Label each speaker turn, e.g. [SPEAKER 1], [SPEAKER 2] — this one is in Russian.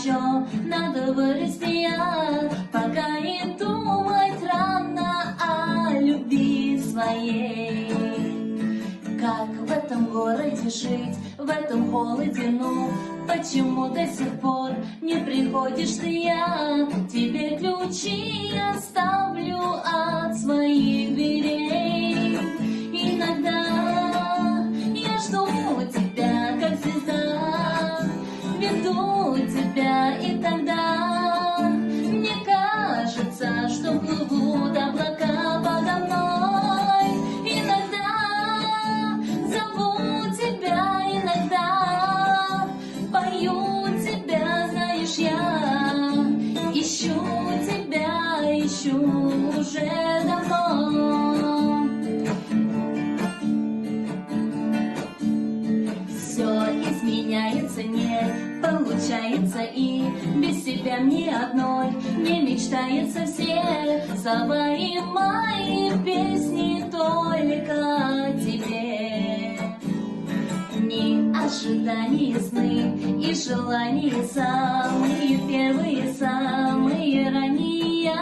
[SPEAKER 1] еще надо вырасти, пока и думать рано о любви своей. Как в этом городе жить, в этом холоде, ну, почему до сих пор не приходишь ты? Я тебе ключи оставлю от своих дверей. Иногда я жду тебя, как звезда, веду тебя, и тогда мне кажется, что плывут облака подо мной. Иногда зову тебя, иногда пою тебя, знаешь, я ищу тебя, ищу уже давно. Все изменяется, не получается, и без тебя мне одной не мечтается. Все слова и мои песни только о тебе. Дни, ожидания, сны и желания, самые первые, самые ранние.